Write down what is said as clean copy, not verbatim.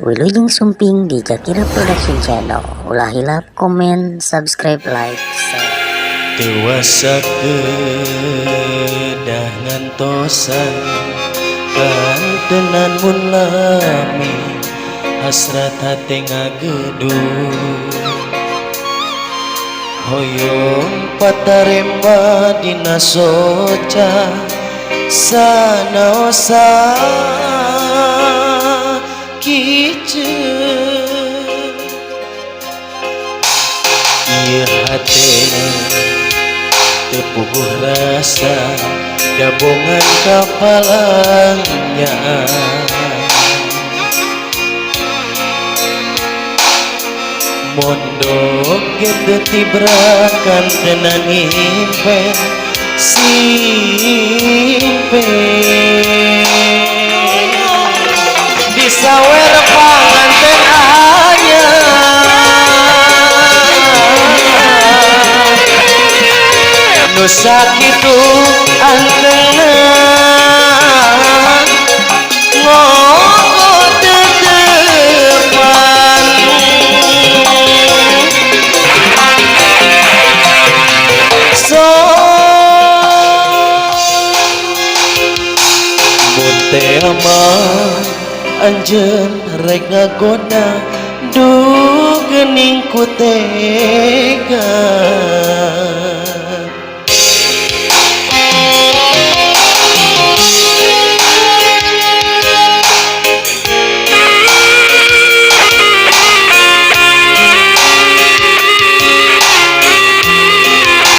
Wilujeng Sumping di Jakira Production Channel. Ulah hilap, komen, subscribe, like, share. Dewasa kedah ngantosan kantenan mun lami hasrat hate ngagedung hoyong pataremba dina soca sanaosa kiceun ieu hate tepuh rasa gabungan kapalangnya mondok gitu tibrakan tenang impen simpen disawer panganten anyar nu sakitu antengan ngogo tetepan so munte amah anjeun rek ngagoda duh geuning ku tega